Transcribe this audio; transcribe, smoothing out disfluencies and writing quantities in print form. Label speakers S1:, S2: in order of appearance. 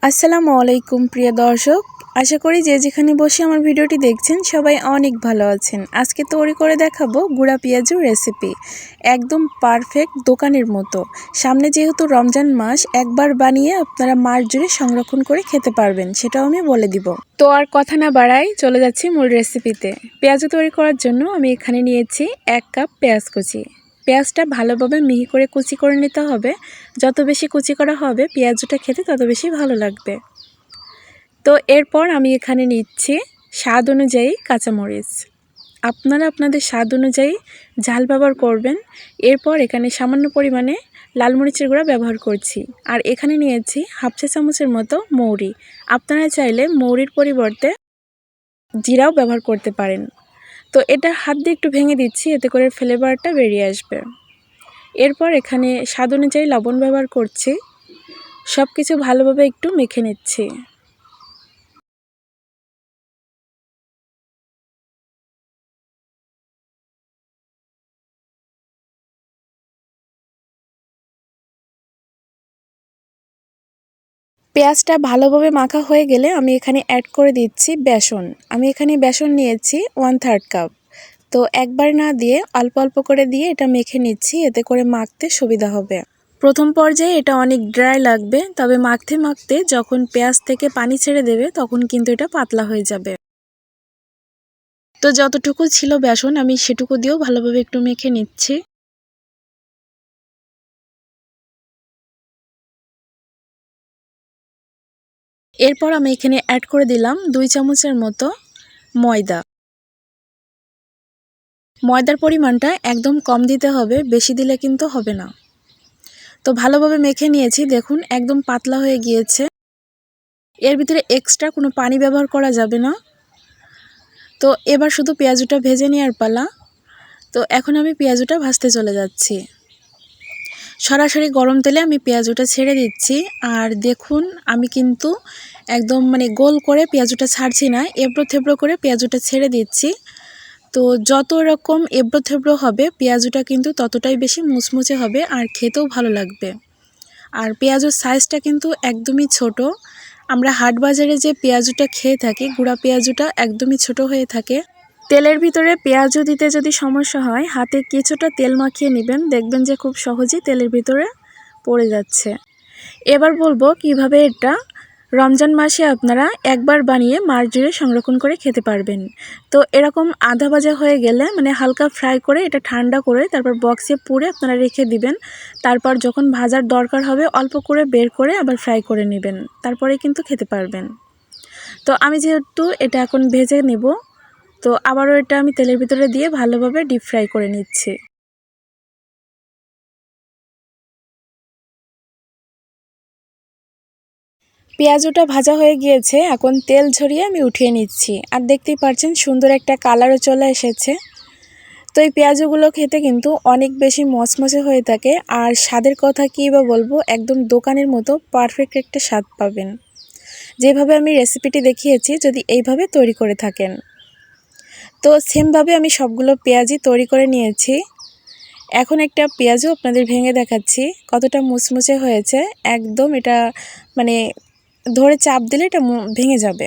S1: আসসালামু আলাইকুম প্রিয় দর্শক, আশা করি যে যেখানে বসে আমার ভিডিওটি দেখছেন সবাই অনেক ভালো আছেন। আজকে তৈরি করে দেখাবো গুঁড়া পেঁয়াজুর রেসিপি, একদম পারফেক্ট দোকানের মতো। সামনে যেহেতু রমজান মাস, একবার বানিয়ে আপনারা মাস জুড়ে সংরক্ষণ করে খেতে পারবেন, সেটাও আমি বলে দিব। তো আর কথা না বাড়াই চলে যাচ্ছি মূল রেসিপিতে। পেঁয়াজু তৈরি করার জন্য আমি এখানে নিয়েছি 1 কাপ পেঁয়াজ কুচি। পেঁয়াজটা ভালোভাবে মিহি করে কুচি করে নিতে হবে। যত বেশি কুচি করা হবে পেঁয়াজটা খেতে তত বেশি ভালো লাগবে। তো এরপর আমি এখানে নিচ্ছি স্বাদ অনুযায়ী কাঁচামরিচ। আপনারা আপনাদের স্বাদ অনুযায়ী ঝাল ব্যবহার করবেন। এরপর এখানে সামান্য পরিমাণে লাল মরিচের গুঁড়া ব্যবহার করছি। আর এখানে নিয়েছি হাফ চা চামচের মতো মৌরি। আপনারা চাইলে মৌরির পরিবর্তে জিরাও ব্যবহার করতে পারেন। তো এটা হাত দিয়ে একটু ভেঙে দিচ্ছি, এতে করে ফ্লেভারটা বেরিয়ে আসবে। এরপর এখানে স্বাদ অনুযায়ী লবণ ব্যবহার করছি। সব কিছু ভালোভাবে একটু মেখে নিচ্ছি। পেঁয়াজটা ভালোভাবে মাখা হয়ে গেলে আমি এখানে অ্যাড করে দিচ্ছি বেসন। আমি এখানে বেসন নিয়েছি 1/3 কাপ। তো একবার না দিয়ে অল্প অল্প করে দিয়ে এটা মেখে নিচ্ছি, এতে করে মাখতে সুবিধা হবে। প্রথম পর্যায়ে এটা অনেক ড্রাই লাগবে, তবে মাখতে মাখতে যখন পেঁয়াজ থেকে পানি ছেড়ে দেবে তখন কিন্তু এটা পাতলা হয়ে যাবে। তো যতটুকু ছিল বেসন আমি সেটুকু দিয়েও ভালোভাবে একটু মেখে নিচ্ছি। এরপর আমি এখানে অ্যাড করে দিলাম 2 চামচের মতো ময়দা। ময়দার পরিমাণটা একদম কম দিতে হবে, বেশি দিলে কিন্তু হবে না। তো ভালোভাবে মেখে নিয়েছি, দেখুন একদম পাতলা হয়ে গিয়েছে। এর ভিতরে এক্সট্রা কোনো পানি ব্যবহার করা যাবে না। তো এবার শুধু পেঁয়াজুটা ভেজে নেওয়ার পালা। তো এখন আমি পেঁয়াজুটা ভাজতে চলে যাচ্ছি। সরাসরি গরম তেলে আমি পেঁয়াজুটা ছেড়ে দিচ্ছি। আর দেখুন আমি কিন্তু একদম গোল করে পেঁয়াজুটা ছাড়ছি না, এবড়ো থেবড়ো করে পেঁয়াজুটা ছেড়ে দিচ্ছি। তো যত রকম এবড়ো থেবড়ো হবে পেঁয়াজুটা কিন্তু ততটাই বেশি মুচমুচে হবে আর খেতেও ভালো লাগবে। আর পেঁয়াজুর সাইজটা কিন্তু একদমই ছোট। আমরা হাট বাজারে যে পেঁয়াজুটা খেয়ে থাকি, গুঁড়া পেঁয়াজুটা একদমই ছোট হয়ে থাকে। তেলের ভিতরে পেঁয়াজু দিতে যদি সমস্যা হয়, হাতে কিছুটা তেল মাখিয়ে নেবেন, দেখবেন যে খুব সহজেই তেলের ভিতরে পড়ে যাচ্ছে। এবার বলবো কিভাবে এটা রমজান মাসে আপনারা একবার বানিয়ে মাস জুড়ে সংরক্ষণ করে খেতে পারবেন। তো এরকম আধা ভাজা হয়ে গেলে হালকা ফ্রাই করে এটা ঠান্ডা করে তারপর বক্সে পুরে আপনারা রেখে দিবেন। তারপর যখন ভাজার দরকার হবে অল্প করে বের করে আবার ফ্রাই করে নেবেন, তারপরে কিন্তু খেতে পারবেন। তো আমি যেহেতু এটা এখন ভেজে নেব, তো আবারও এটা আমি তেলের ভিতরে দিয়ে ভালোভাবে ডিপ ফ্রাই করে নিচ্ছি। পেঁয়াজুটা ভাজা হয়ে গিয়েছে, এখন তেল ঝরিয়ে আমি উঠিয়ে নিচ্ছি। আর দেখতেই পাচ্ছেন সুন্দর একটা কালারও চলে এসেছে। তো এই পেঁয়াজুগুলো খেতে কিন্তু অনেক বেশি মচমচে হয়ে থাকে। আর স্বাদের কথা কী বা বলবো, একদম দোকানের মতো পারফেক্ট একটা স্বাদ পাবেন। যেভাবে আমি রেসিপিটি দেখিয়েছি যদি এইভাবে তৈরি করে থাকেন। তো সেমভাবে আমি সবগুলো পেঁয়াজই তৈরি করে নিয়েছি। এখন একটা পেঁয়াজও আপনাদের ভেঙে দেখাচ্ছি কতটা মুচমুচে হয়েছে। একদম এটা ধরে চাপ দিলে এটা ভেঙে যাবে।